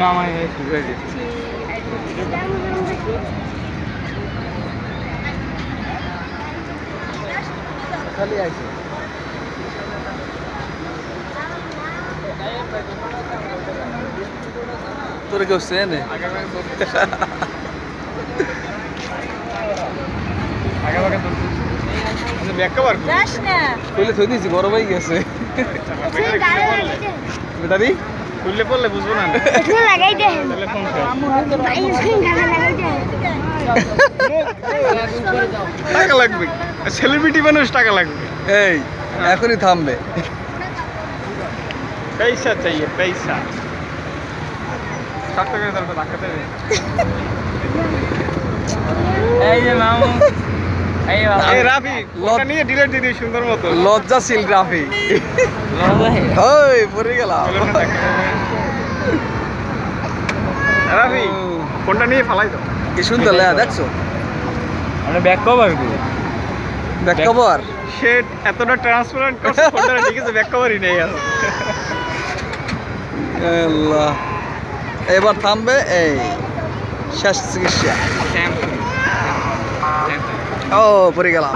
মামা শুরু হয়ে গেছে। খালি আছে তোর কেউ চেনে খুলে থই দিয়েছি গরম হয়ে গেছে বেটারি খুললে পড়লে বুঝবো না টাকা লাগবে সেলিব্রিটি মানুষ টাকা লাগবে এই এখনই থামবে पैसा चाहिए पैसा টাকা করে দরকার টাকা দেবে এই যে মামু এই রাফি ওটা নিয়ে ডিলিট দিয়ে দিই সুন্দর মতো লজ্জাশীল রাফি ওই পড়ে গেলাম রাফি ফোনটা নিয়ে ফালাই দাও কি সুন্দর লাগা দেখছো আমরা ব্যাক কভার দিব ব্যাক কভার শেড এতটা ট্রান্সপারেন্ট করছে ফোনটা লিখেছে ব্যাক কভারই নেই আর আল্লাহ এবার থামবে এই শেষ চিকিৎসা ও পড়ে গেলাম